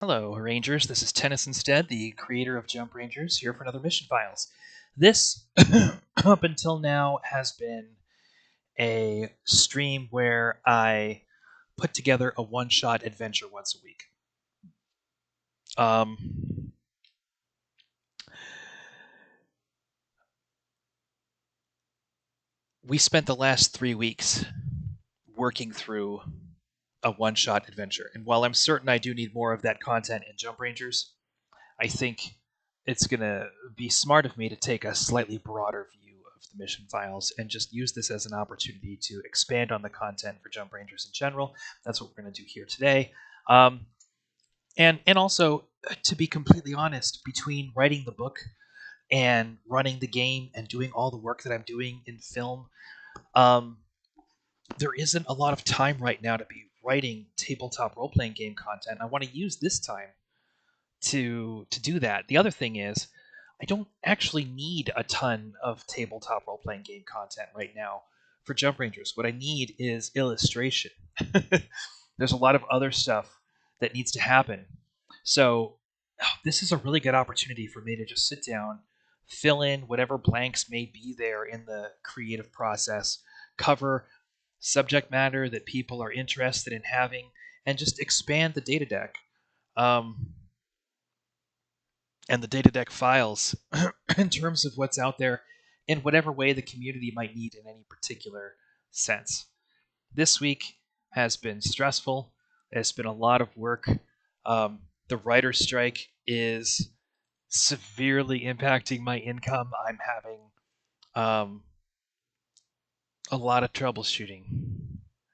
Hello, Rangers. This is Tennis Instead, the creator of Jump Rangers, here for another Mission Files. This, up until now, has been a stream where I put together a one-shot adventure once a week. Um, we spent the last 3 weeks working through a one-shot adventure, and while I'm certain I do need more of that content in Jump Rangers, I think it's going to be smart of me to take a slightly broader view of the mission files and just use this as an opportunity to expand on the content for Jump Rangers in general. That's what we're going to do here today. And also, to be completely honest, between writing the book and running the game and doing all the work that I'm doing in film, um, there isn't a lot of time right now to be writing tabletop role playing game content. I want to use this time to do that. The other thing is, I don't actually need a ton of tabletop role playing game content right now for Jump Rangers. What I need is illustration. There's a lot of other stuff that needs to happen. So this is a really good opportunity for me to just sit down, fill in whatever blanks may be there in the creative process, cover subject matter that people are interested in having, and just expand the data deck. Um, and the data deck files in terms of what's out there in whatever way the community might need in any particular sense. This week has been stressful. It's been a lot of work. The writer's strike is severely impacting my income. I'm having um, a lot of troubleshooting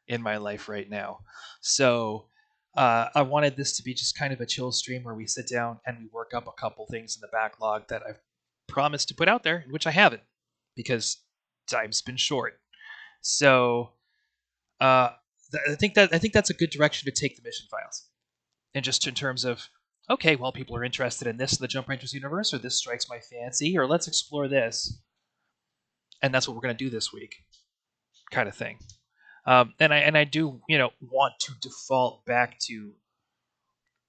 in my life right now. So I wanted this to be just kind of a chill stream where we sit down and we work up a couple things in the backlog that I've promised to put out there, which I haven't because time's been short. So uh, I think that's a good direction to take the mission files, and just in terms of okay, well, people are interested in this in the Jump Rangers universe, or this strikes my fancy, or let's explore this, and that's what we're going to do this week, kind of thing. And I do want to default back to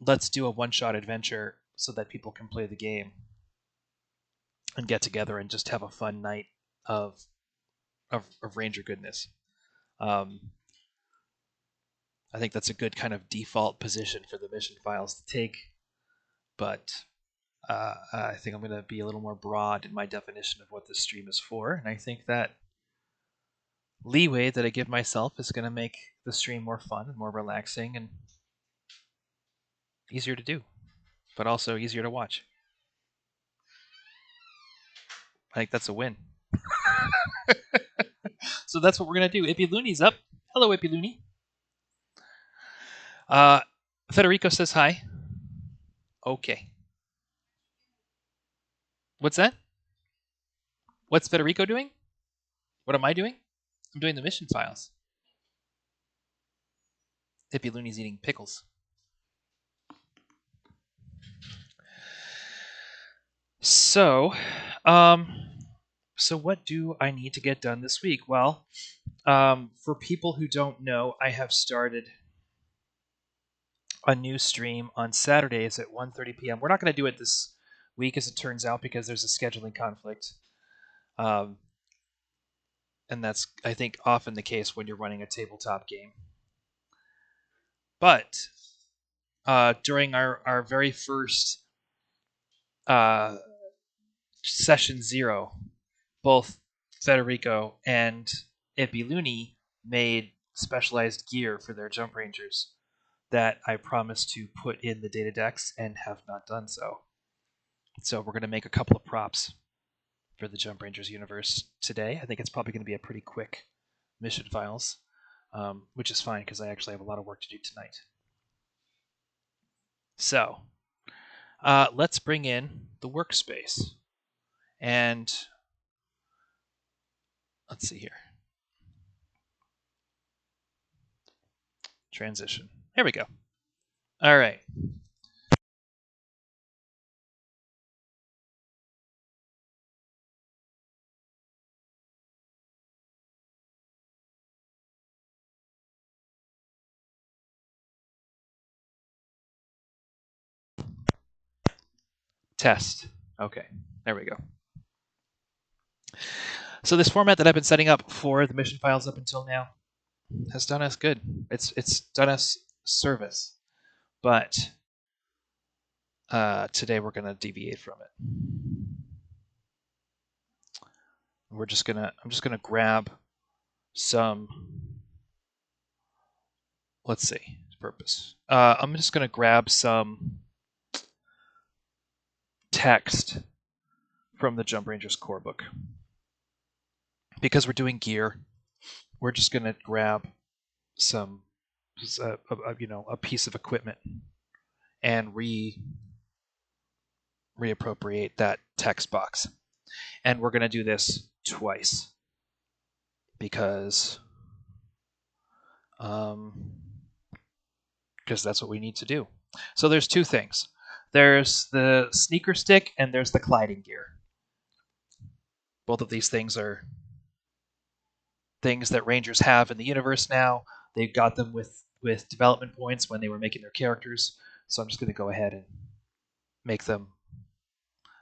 let's do a one shot adventure so that people can play the game and get together and just have a fun night of of Ranger goodness. Um, I think that's a good kind of default position for the mission files to take, but I think I'm going to be a little more broad in my definition of what this stream is for, and I think that leeway that I give myself is going to make the stream more fun and more relaxing and easier to do, but also easier to watch. I think that's a win. So that's what we're gonna do. Ippy Looney's up. Hello, Ippy Looney. Uh, Federico says hi. Okay. What's that? What's Federico doing? What am I doing? I'm doing the mission files. Ippy Looney's eating pickles. So, um, so what do I need to get done this week? Well, for people who don't know, I have started a new stream on Saturdays at 1:30 p.m. We're not going to do it this week, as it turns out, because there's a scheduling conflict. Um, and that's, I think, often the case when you're running a tabletop game. But during our very first uh, session 0, both Federico and Ippy Looney made specialized gear for their Jump Rangers that I promised to put in the data decks and have not done so. So we're going to make a couple of props for the Jump Rangers universe today. I think it's probably going to be a pretty quick mission files, which is fine because I actually have a lot of work to do tonight. So let's bring in the workspace. And let's see here. Transition. Here we go. All right. Test. Okay, there we go. So this format that I've been setting up for the mission files up until now has done us good. It's done us service, but today we're gonna deviate from it. I'm just gonna grab some. Let's see. Purpose. I'm just gonna grab some text from the Jump Rangers core book. Because we're doing gear, we're just going to grab some, a piece of equipment and reappropriate that text box. And we're going to do this twice because that's what we need to do. So there's two things. There's the sneaker stick and there's the gliding gear. Both of these things are things that Rangers have in the universe now. They've got them with development points when they were making their characters. So I'm just going to go ahead and make them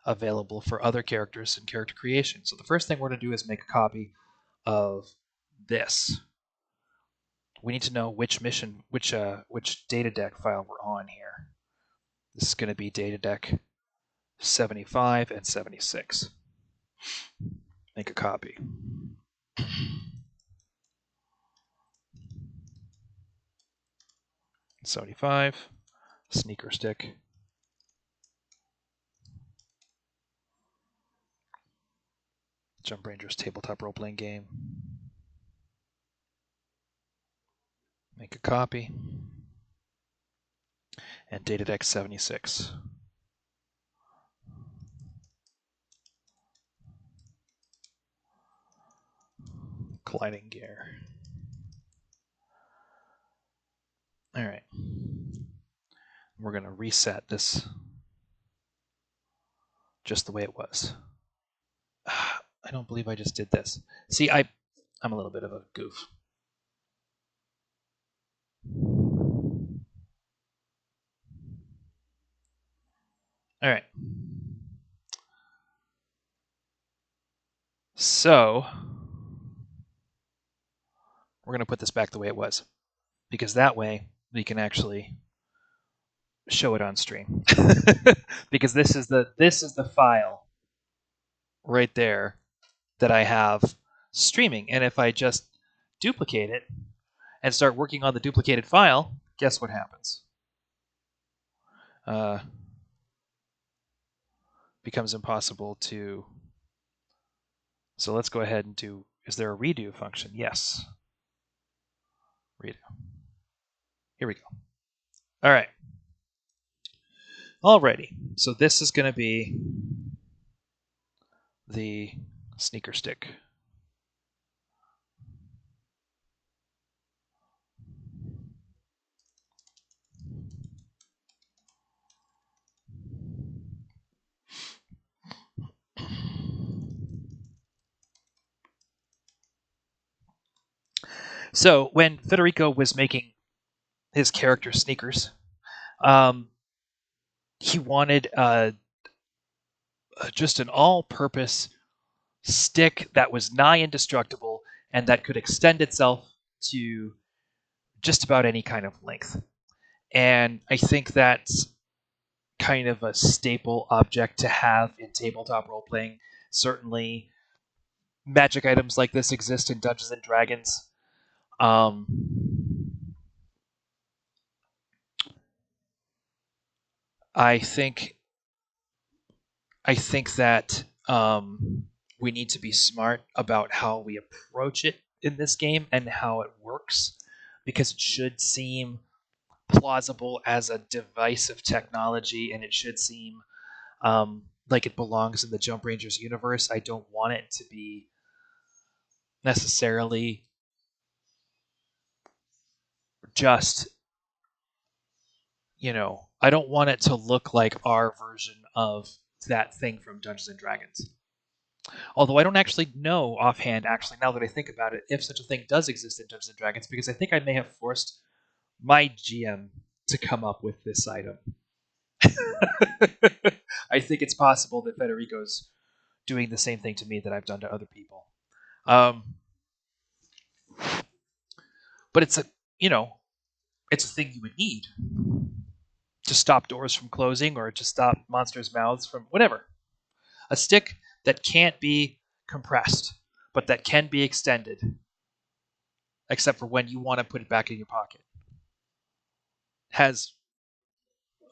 available for other characters and character creation. So the first thing we're going to do is make a copy of this. We need to know which mission, which data deck file we're on here. This is going to be data deck 75 and 76. Make a copy. $75, sneaker stick. Jump Rangers tabletop role-playing game. Make a copy. And data deck 76. Colliding gear. All right. We're going to reset this just the way it was. I don't believe I just did this. See, I'm a little bit of a goof. All right. So we're going to put this back the way it was, because that way we can actually show it on stream. Because this is the file right there that I have streaming, and if I just duplicate it and start working on the duplicated file, guess what happens? Becomes impossible to. So let's go ahead and do. Is there a redo function? Yes. Redo. Here we go. All right. Alrighty. So this is going to be the sneaker stick. So when Federico was making his character sneakers, he wanted just an all-purpose stick that was nigh indestructible and that could extend itself to just about any kind of length. And I think that's kind of a staple object to have in tabletop role-playing. Certainly, magic items like this exist in Dungeons and Dragons. I think that we need to be smart about how we approach it in this game and how it works, because it should seem plausible as a device of technology, and it should seem like it belongs in the Jump Rangers universe. I don't want it to be necessarily just, I don't want it to look like our version of that thing from Dungeons and Dragons. Although I don't actually know offhand, actually, now that I think about it, if such a thing does exist in Dungeons and Dragons, because I think I may have forced my GM to come up with this item. I think it's possible that Federico's doing the same thing to me that I've done to other people. Um, but it's a it's a thing you would need to stop doors from closing or to stop monsters' mouths from whatever. A stick that can't be compressed, but that can be extended, except for when you want to put it back in your pocket, has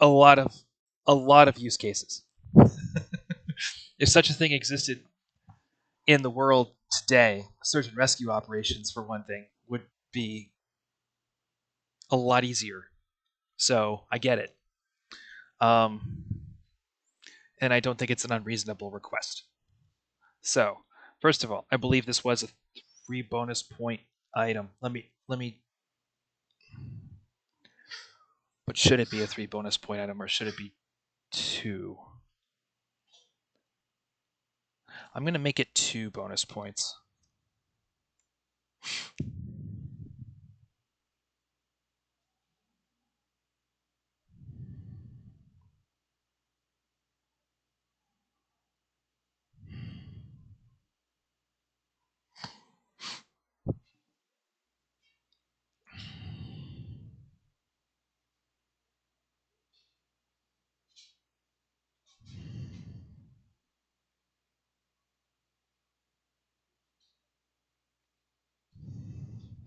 a lot of use cases. If such a thing existed in the world today, search and rescue operations, for one thing, would be a lot easier. So I get it. Um, and I don't think it's an unreasonable request. So, first of all, I believe this was a 3 bonus point item. Let me. But should it be a 3 bonus point item or should it be 2? I'm going to make it 2 bonus points.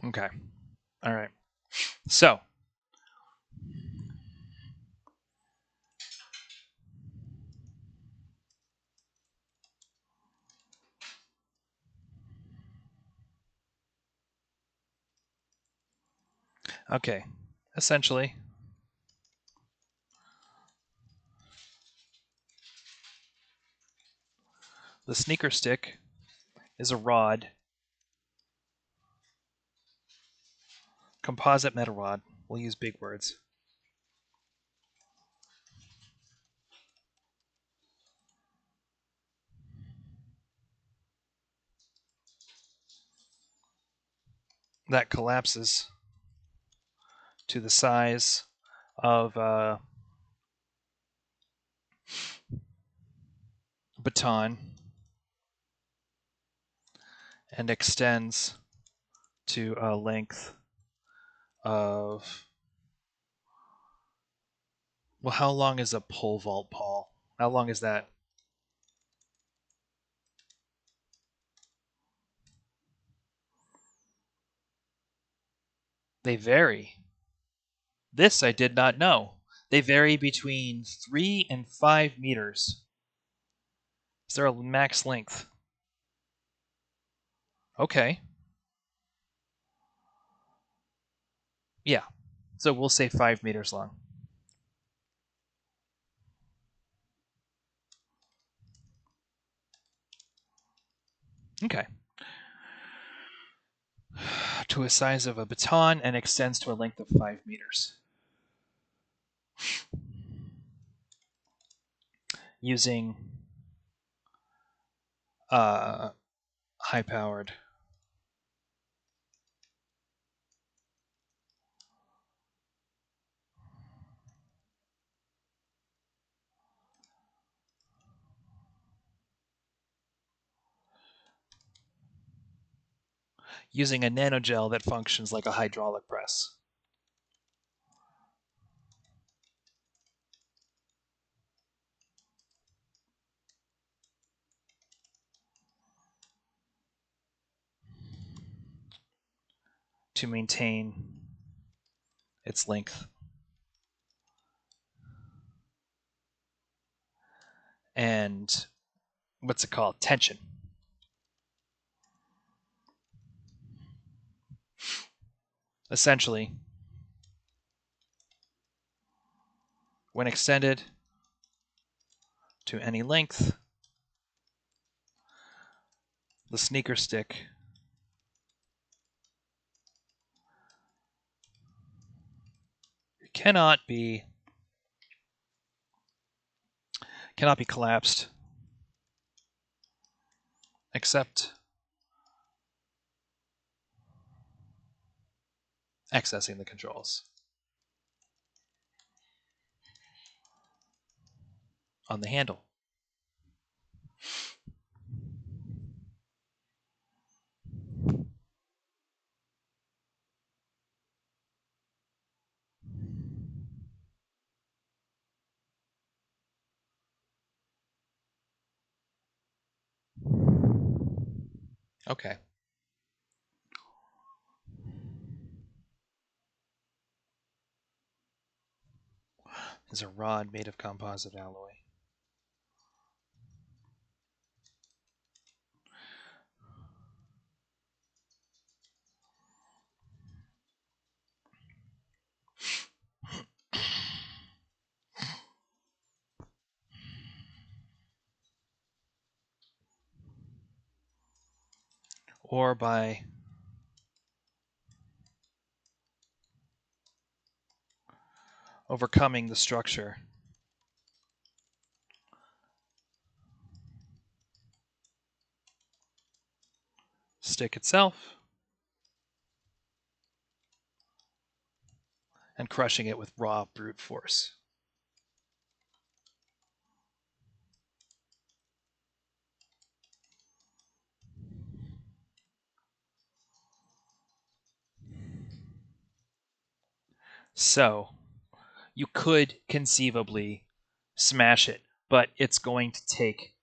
Okay. All right. So, okay. Essentially, the sneaker stick is a rod, composite metal rod. We'll use big words. That collapses to the size of a baton and extends to a length of, well, how long is a pole vault, Paul? How long is that? They vary. This I did not know. They vary between 3 and 5 meters. Is there a max length? Okay. Yeah. So we'll say 5 meters long. Okay. To a size of a baton and extends to a length of 5 meters. Using high-powered using a nanogel that functions like a hydraulic press. To maintain its length and what's it called? Tension. Essentially, when extended to any length, the sneaker stick cannot be collapsed except accessing the controls. on the handle. Okay. Is a rod made of composite alloy. Or by overcoming the structure. Stick itself. And crushing it with raw brute force. So, you could conceivably smash it, but it's going to take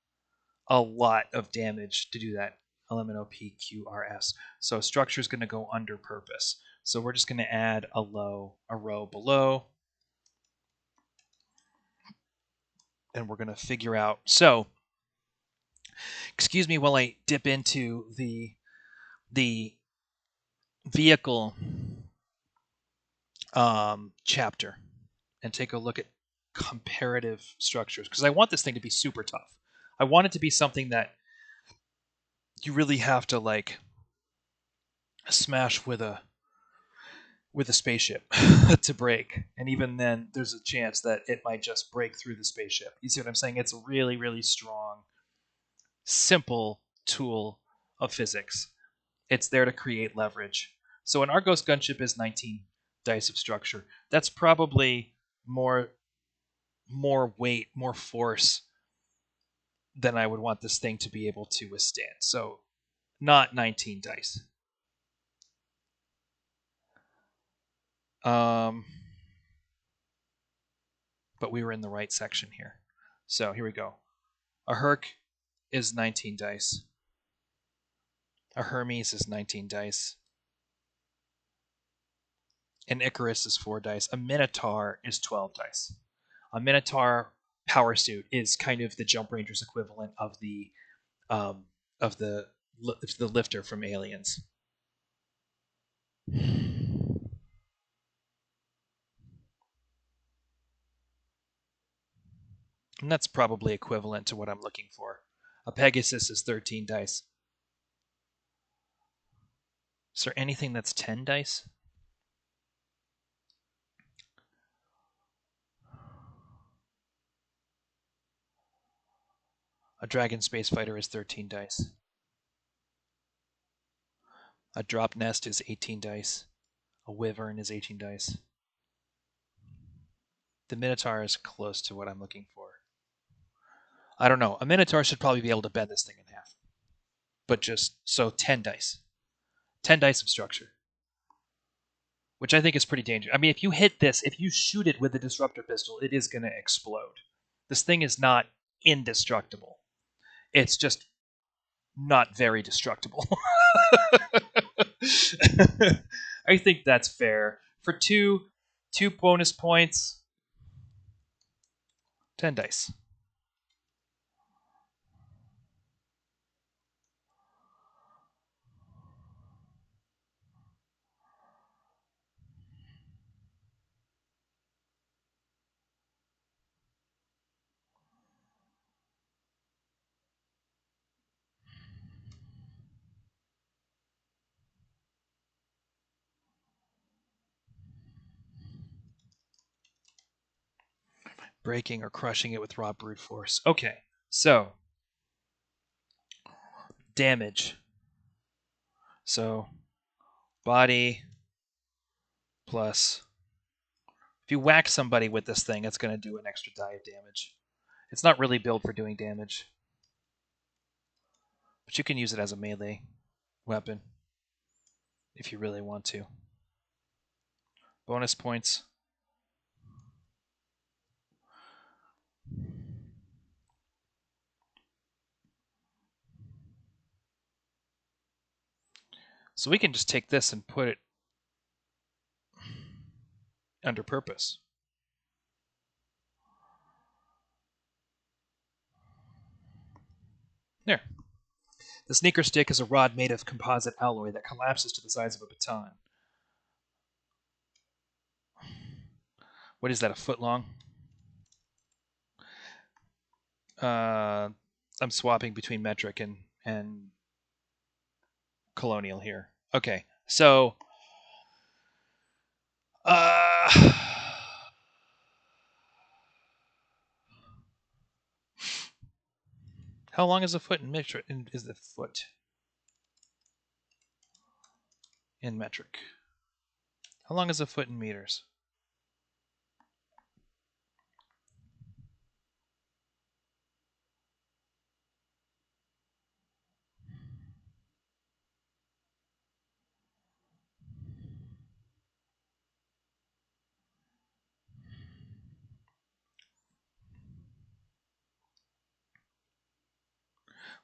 a lot of damage to do that. LMNOPQRS. So structure is going to go under purpose. So we're just going to add a row below. And we're going to figure out. So, excuse me while I dip into the vehicle chapter and take a look at comparative structures, because I want this thing to be super tough. I want it to be something that you really have to like smash with a spaceship to break, and even then there's a chance that it might just break through the spaceship. You see what I'm saying? It's a really, really strong, simple tool of physics. It's there to create leverage. So an Argos gunship is 19 dice of structure. That's probably more weight, more force than I would want this thing to be able to withstand. So not 19 dice. But we were in the right section here. So here we go. A Herc is 19 dice. A Hermes is 19 dice. An Icarus is 4 dice. A Minotaur is 12 dice. A Minotaur power suit is kind of the Jump Rangers equivalent of the um, of the lifter from Aliens. And that's probably equivalent to what I'm looking for. A Pegasus is 13 dice. Is there anything that's 10 dice? A Dragon Space Fighter is 13 dice. A Drop Nest is 18 dice. A Wyvern is 18 dice. The Minotaur is close to what I'm looking for. I don't know. A Minotaur should probably be able to bend this thing in half. But just, so 10 dice. 10 dice of structure. Which I think is pretty dangerous. I mean, if you hit this, if you shoot it with a disruptor pistol, it is going to explode. This thing is not indestructible. It's just not very destructible. I think that's fair. For two bonus points, 10 dice. Breaking or crushing it with raw brute force. Okay, so damage. So body plus. If you whack somebody with this thing, it's going to do an extra die of damage. It's not really built for doing damage, but you can use it as a melee weapon if you really want to. Bonus points. So we can just take this and put it under purpose. There. The sneaker stick is a rod made of composite alloy that collapses to the size of a baton. What is that, a foot long? I'm swapping between metric and colonial here. Okay, so how long is a foot in metric? Is the foot in metric? How long is a foot in meters?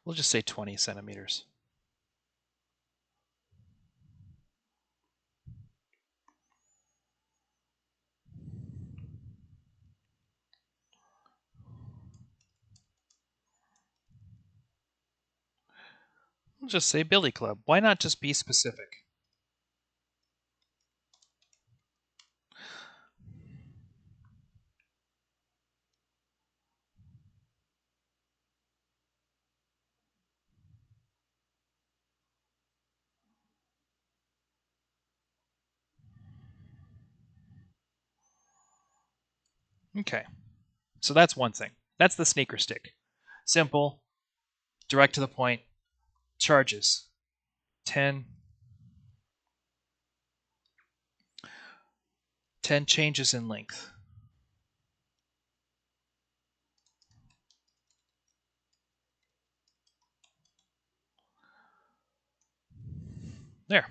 We'll just say 20 centimeters. We'll just say Billy Club. Why not just be specific? Okay, so that's one thing. That's the sneaker stick. Simple, direct to the point, charges. 10 changes in length. There.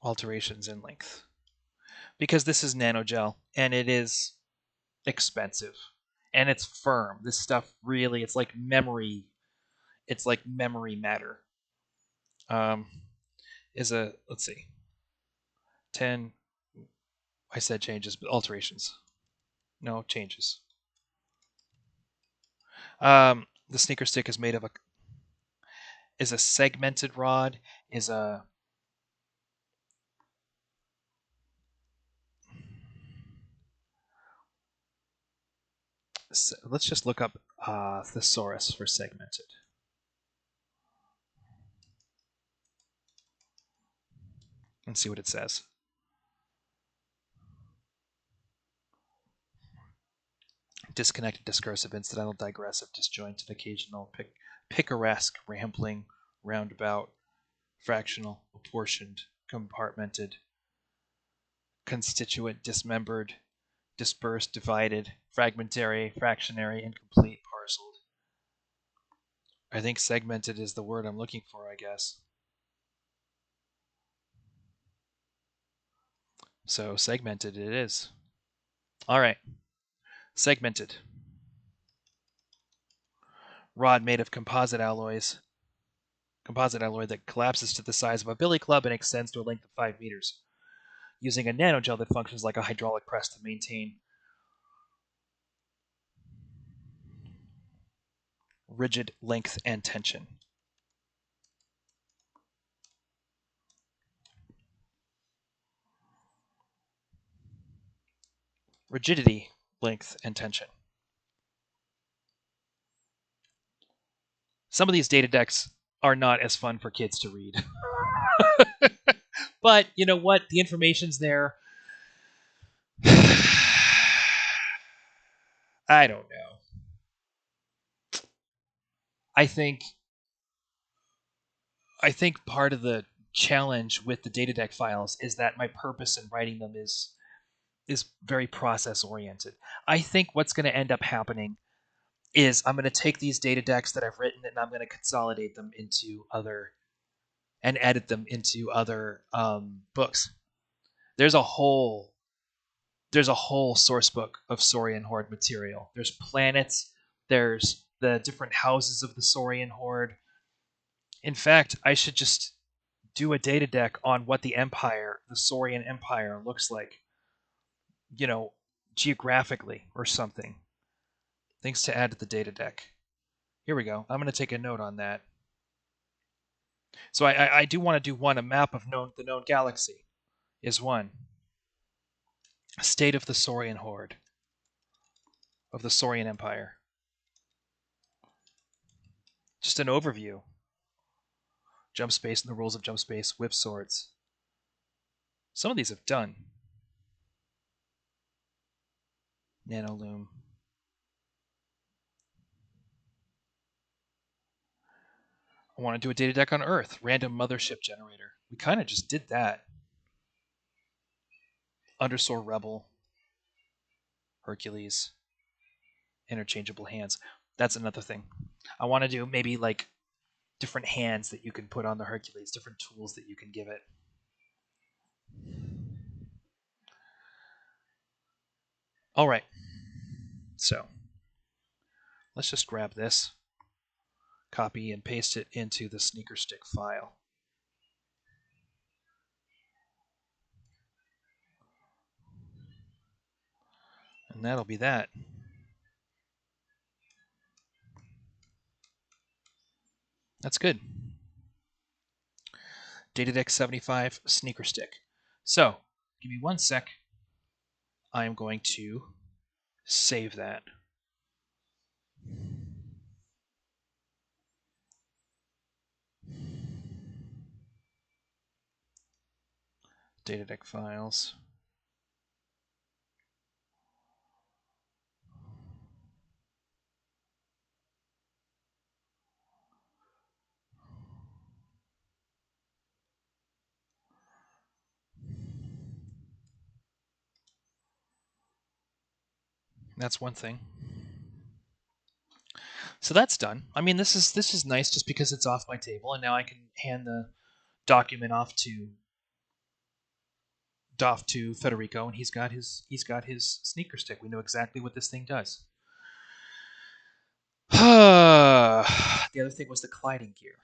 Alterations in length. Because this is nanogel and it is expensive and it's firm. This stuff really, it's like memory. It's like memory matter. Let's see, 10. I said changes, but alterations. No changes. The sneaker stick is made of a segmented rod. Let's just look up thesaurus for segmented. And see what it says. Disconnected, discursive, incidental, digressive, disjointed, occasional, picaresque, rambling, roundabout, fractional, apportioned, compartmented, constituent, dismembered, dispersed, divided, fragmentary, fractionary, incomplete, parceled. I think segmented is the word I'm looking for, I guess. So segmented it is. All right. Segmented. Rod made of composite alloys. Composite alloy that collapses to the size of a billy club and extends to a length of 5 meters. Using a nanogel that functions like a hydraulic press to maintain rigid length and tension. Rigidity, length, and tension. Some of these data decks are not as fun for kids to read. But you know what? The information's there. I don't know. I think part of the challenge with the data deck files is that my purpose in writing them is is very process oriented. I think what's going to end up happening is I'm going to take these data decks that I've written and I'm going to consolidate them into other and edit them into other books. There's a whole source book of Saurian Horde material. There's planets. There's the different houses of the Saurian Horde. In fact, I should just do a data deck on what the Empire, the Saurian Empire, looks like, geographically or something. Things to add to the data deck. Here we go. I'm going to take a note on that. So I do want to do one. A map of the known galaxy is one. State of the Saurian Horde, of the Saurian Empire. Just an overview. Jump space and the rules of jump space, whip swords. Some of these have done. Nanoloom. I want to do a data deck on Earth. Random mothership generator. We kind of just did that. Undersoar Rebel. Hercules. Interchangeable hands. That's another thing. I want to do maybe like different hands that you can put on the Hercules, different tools that you can give it. All right. So let's just grab this, copy and paste it into the sneaker stick file. And that'll be that. That's good. Data deck 75 sneaker stick. So give me 1 sec. I'm going to save that. Data deck files. That's one thing. So that's done. I mean, this is nice just because it's off my table, and now I can hand the document off to Federico, and he's got his sneaker stick. We know exactly what this thing does. The other thing was the colliding gear.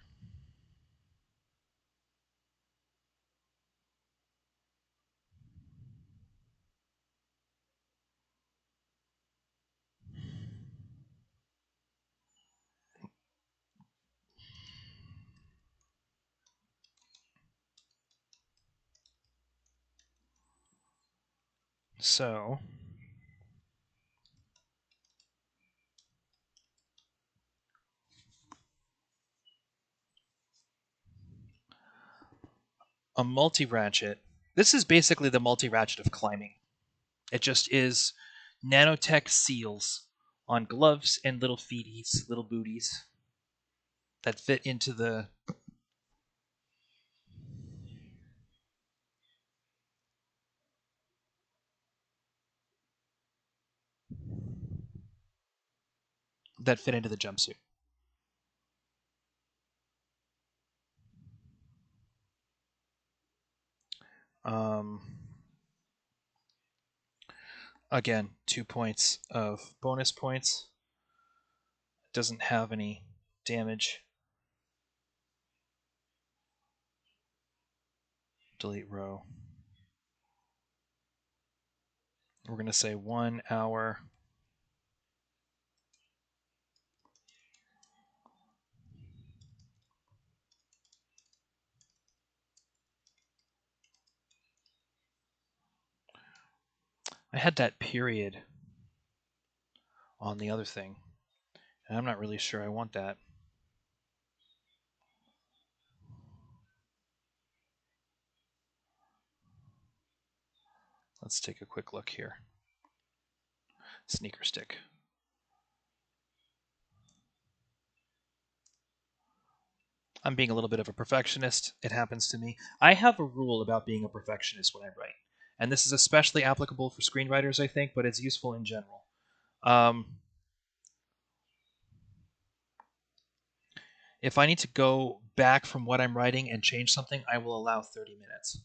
So a multi-ratchet. This is basically the multi-ratchet of climbing. It just is nanotech seals on gloves and little feeties, little booties that fit into the jumpsuit. Um, Again, 2 points of bonus points. It doesn't have any damage. Delete row. We're going to say 1 hour. I had that period on the other thing, and I'm not really sure I want that. Let's take a quick look here. Sneaker stick. I'm being a little bit of a perfectionist. It happens to me. I have a rule about being a perfectionist when I write. And this is especially applicable for screenwriters, I think, but it's useful in general. If I need to go back from what I'm writing and change something, I will allow 30 minutes.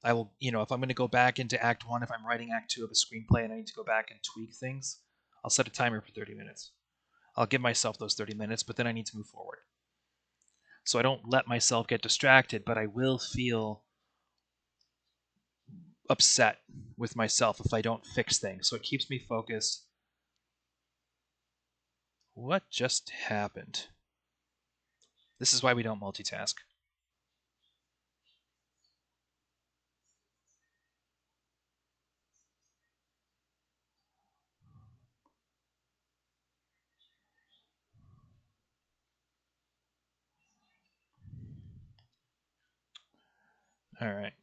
I will, if I'm going to go back into Act 1, if I'm writing Act 2 of a screenplay and I need to go back and tweak things, I'll set a timer for 30 minutes. I'll give myself those 30 minutes, but then I need to move forward. So I don't let myself get distracted, but I will feel upset with myself if I don't fix things. So it keeps me focused. What just happened? This is why we don't multitask. All right.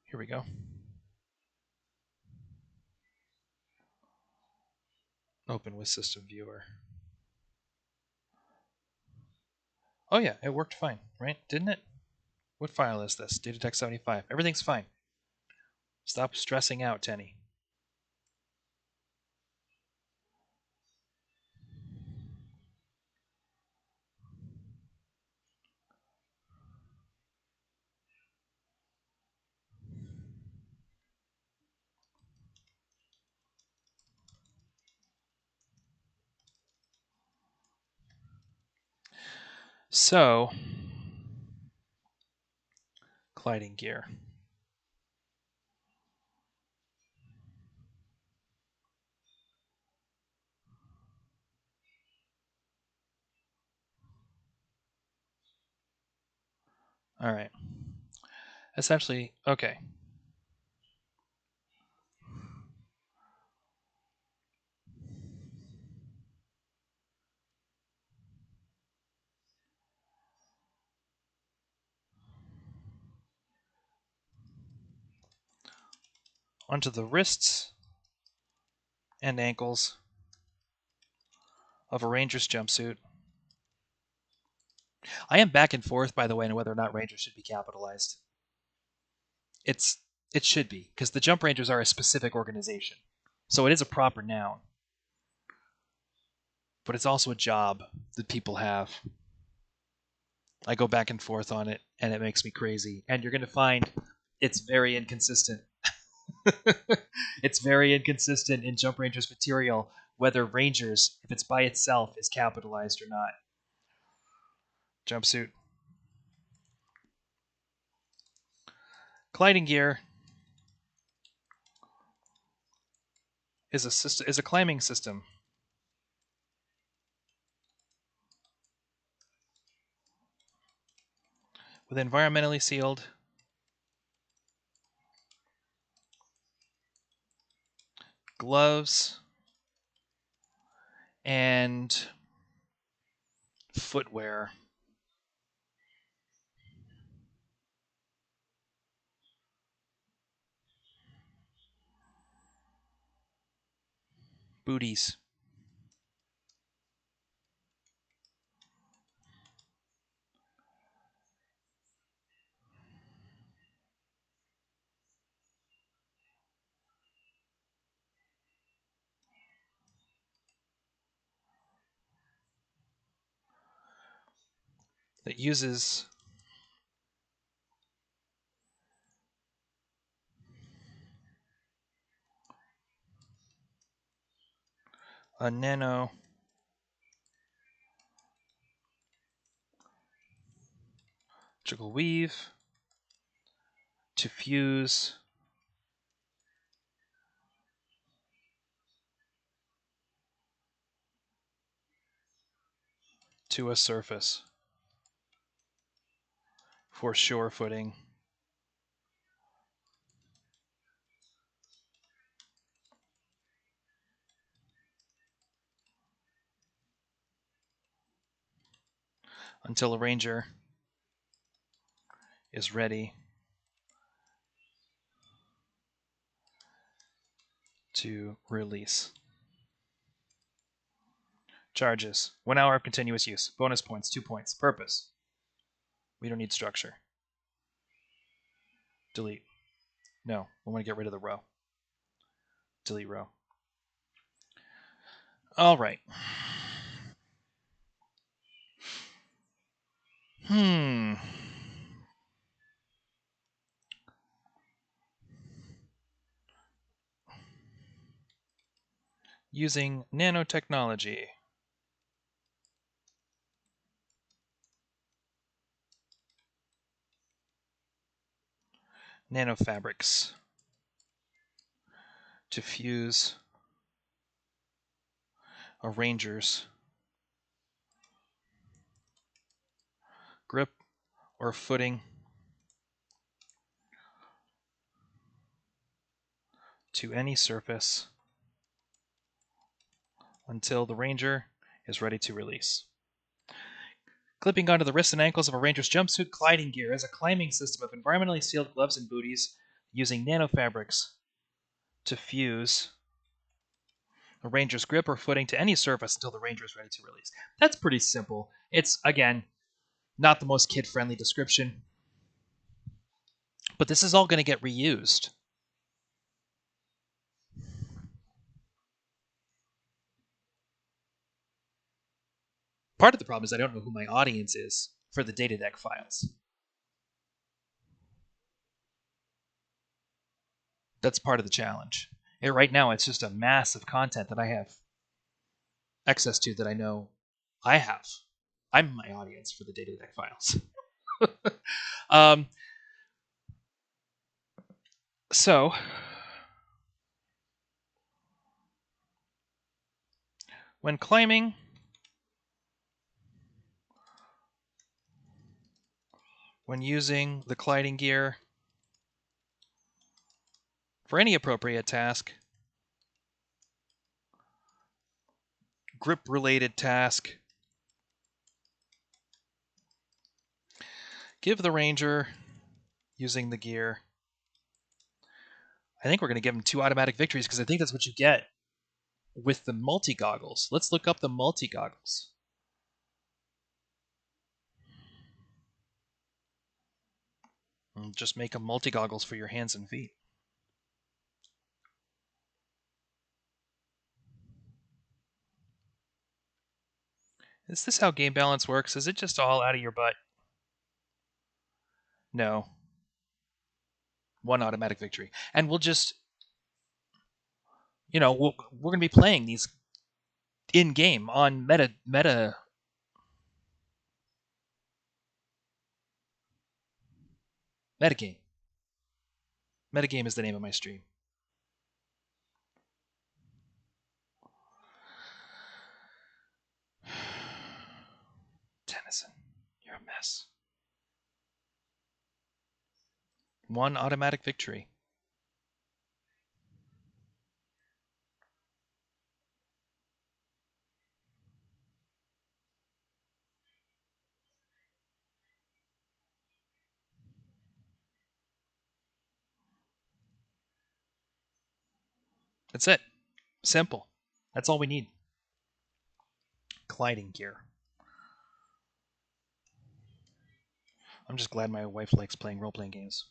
Here we go. Open with system viewer. Oh yeah, it worked fine, right? Didn't it? What file is this? DataTech 75. Everything's fine. Stop stressing out, Tenny. So, gliding gear. All right. Essentially, okay. Onto the wrists and ankles of a ranger's jumpsuit. I am back and forth, by the way, on whether or not Rangers should be capitalized. It should be, because the Jump Rangers are a specific organization. So it is a proper noun. But it's also a job that people have. I go back and forth on it, and it makes me crazy. And you're going to find it's very inconsistent. It's very inconsistent in Jump Rangers material whether Rangers, if it's by itself, is capitalized or not. Jumpsuit. Gliding gear is a climbing system. With environmentally sealed gloves and footwear. Booties. That uses a nano electrical weave to fuse to a surface for shore footing. Until a ranger is ready to release. Charges. 1 hour of continuous use. Bonus points, 2 points. Purpose. We don't need structure. Delete. No, we want to get rid of the row. Delete row. All right. Using nanotechnology. Nanofabrics to fuse a ranger's grip or footing to any surface until the ranger is ready to release. Clipping onto the wrists and ankles of a ranger's jumpsuit gliding gear is a climbing system of environmentally sealed gloves and booties using nanofabrics to fuse a ranger's grip or footing to any surface until the ranger is ready to release. That's pretty simple. It's, again, not the most kid-friendly description, but this is all going to get reused. Part of the problem is I don't know who my audience is for the data deck files. That's part of the challenge. Right now, it's just a mass of content that I have access to that I know I have. I'm my audience for the data deck files. So, when climbing, when using the gliding gear for any appropriate task, grip-related task, give the ranger using the gear. I think we're going to give him 2 automatic victories because I think that's what you get with the multi-goggles. Let's look up the multi-goggles. And just make them multi-goggles for your hands and feet. Is this how game balance works? Is it just all out of your butt? No. 1 automatic victory. And we'll just, we're going to be playing these in-game on Metagame. Metagame is the name of my stream. Tennyson, you're a mess. 1 automatic victory. That's it. Simple. That's all we need. Gliding gear. I'm just glad my wife likes playing role-playing games.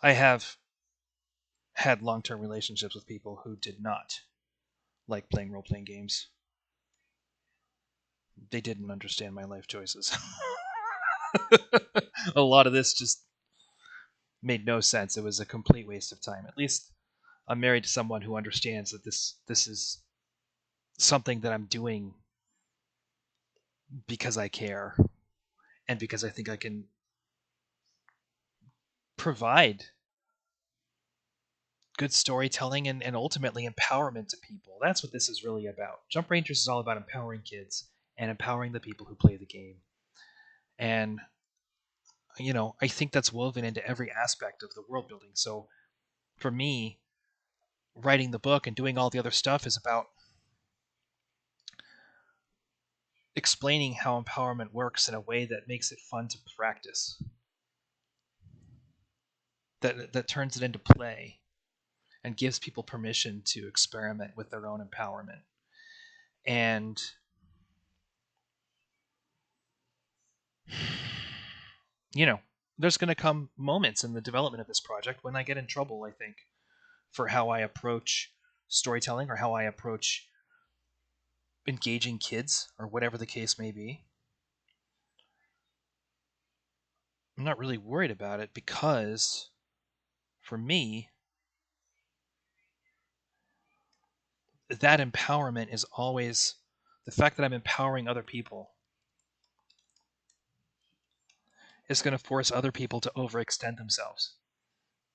I have had long-term relationships with people who did not like playing role-playing games. They didn't understand my life choices. A lot of this just made no sense. It was a complete waste of time. At least I'm married to someone who understands that this is something that I'm doing because I care and because I think I can provide good storytelling and ultimately empowerment to people. That's what this is really about. Jump Rangers is all about empowering kids and empowering the people who play the game. And I think that's woven into every aspect of the world building. So for me, writing the book and doing all the other stuff is about explaining how empowerment works in a way that makes it fun to practice, that turns it into play, and gives people permission to experiment with their own empowerment. And you know, there's going to come moments in the development of this project when I get in trouble, I think, for how I approach storytelling or how I approach engaging kids or whatever the case may be. I'm not really worried about it because for me, that empowerment is always the fact that I'm empowering other people is going to force other people to overextend themselves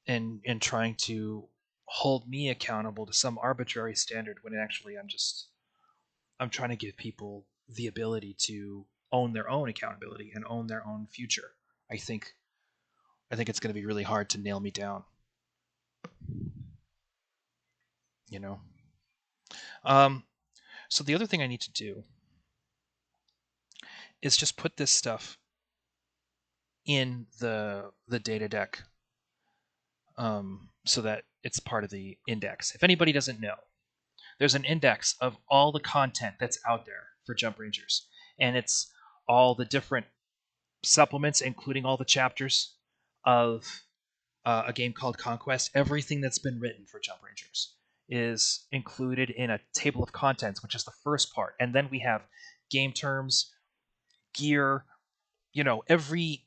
in trying to hold me accountable to some arbitrary standard when actually I'm trying to give people the ability to own their own accountability and own their own future. I think I think it's going to be really hard to nail me down, you know. Um, so the other thing I need to do is just put this stuff in the data deck, so that it's part of the index. If anybody doesn't know, there's an index of all the content that's out there for Jump Rangers, and it's all the different supplements, including all the chapters of a game called Conquest. Everything that's been written for Jump Rangers is included in a table of contents, which is the first part, and then we have game terms, gear, every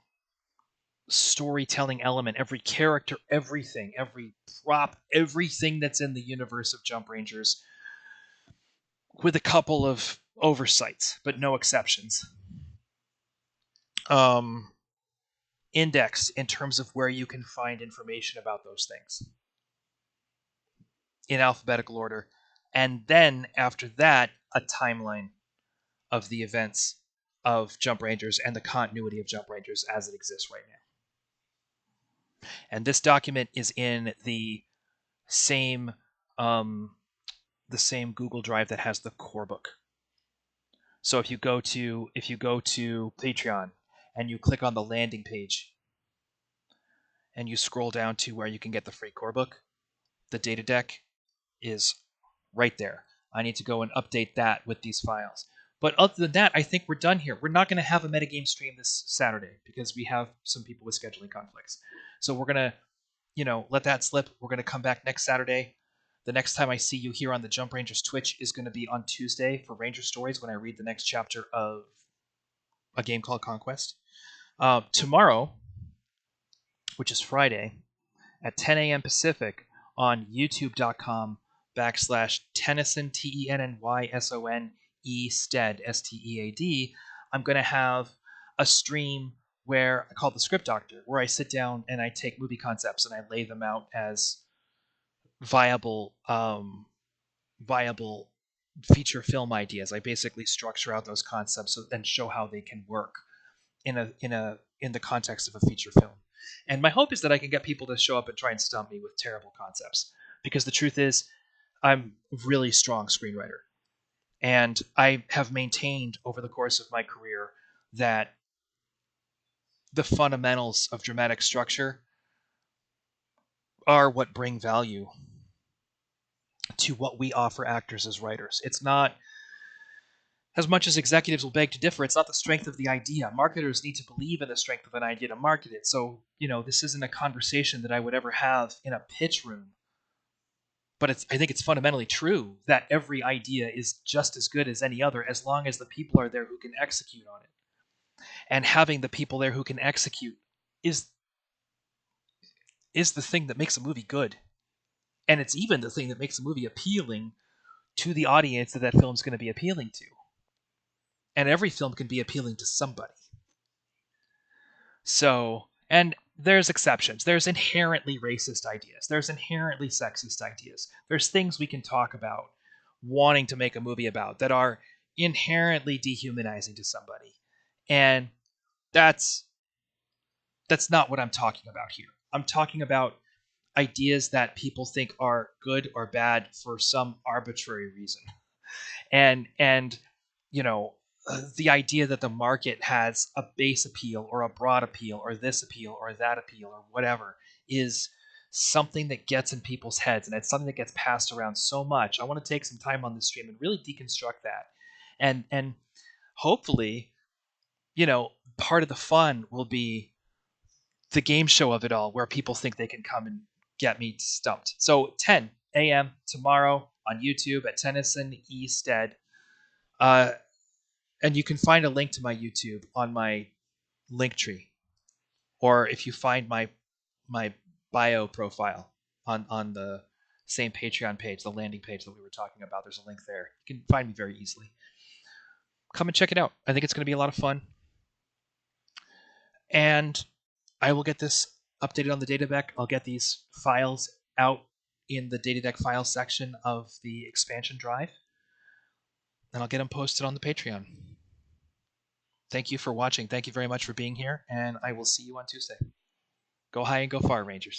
storytelling element, every character, everything, every prop, everything that's in the universe of Jump Rangers, with a couple of oversights, but no exceptions. Um, Indexed in terms of where you can find information about those things in alphabetical order. And then after that, a timeline of the events of Jump Rangers and the continuity of Jump Rangers as it exists right now. And this document is in same um, the same Google Drive that has the core book. So if you go to Patreon and you click on the landing page and you scroll down to where you can get the free core book, the data deck is right there. I need to go and update that with these files. But other than that, I think we're done here. We're not going to have a metagame stream this Saturday because we have some people with scheduling conflicts. So we're going to, let that slip. We're going to come back next Saturday. The next time I see you here on the Jump Rangers Twitch is going to be on Tuesday for Ranger Stories when I read the next chapter of a game called Conquest. Tomorrow, which is Friday, at 10 a.m. Pacific on youtube.com/Tennyson, TENNYSONE Stead, STEAD, I'm going to have a stream where I call it the Script Doctor, where I sit down and I take movie concepts and I lay them out as viable feature film ideas. I basically structure out those concepts and show how they can work in the context of a feature film. And my hope is that I can get people to show up and try and stump me with terrible concepts, because the truth is I'm a really strong screenwriter. And I have maintained over the course of my career that the fundamentals of dramatic structure are what bring value to what we offer actors as writers. It's not, as much as executives will beg to differ, it's not the strength of the idea. Marketers need to believe in the strength of an idea to market it. So, this isn't a conversation that I would ever have in a pitch room. But I think it's fundamentally true that every idea is just as good as any other as long as the people are there who can execute on it. And having the people there who can execute is the thing that makes a movie good. And it's even the thing that makes a movie appealing to the audience that film's going to be appealing to. And every film can be appealing to somebody. So, and there's exceptions. There's inherently racist ideas. There's inherently sexist ideas. There's things we can talk about wanting to make a movie about that are inherently dehumanizing to somebody. And that's not what I'm talking about here. I'm talking about ideas that people think are good or bad for some arbitrary reason. And the idea that the market has a base appeal or a broad appeal or this appeal or that appeal or whatever is something that gets in people's heads, and it's something that gets passed around so much. I want to take some time on the stream and really deconstruct that, and hopefully, part of the fun will be the game show of it all, where people think they can come and get me stumped. So 10 a.m. tomorrow on YouTube at Tennyson Easted. And you can find a link to my YouTube on my link tree, or if you find my bio profile on the same Patreon page, the landing page that we were talking about, there's a link there. You can find me very easily. Come and check it out. I think it's going to be a lot of fun. And I will get this updated on the data deck. I'll get these files out in the data deck file section of the expansion drive, and I'll get them posted on the Patreon. Thank you for watching. Thank you very much for being here, and I will see you on Tuesday. Go high and go far, Rangers.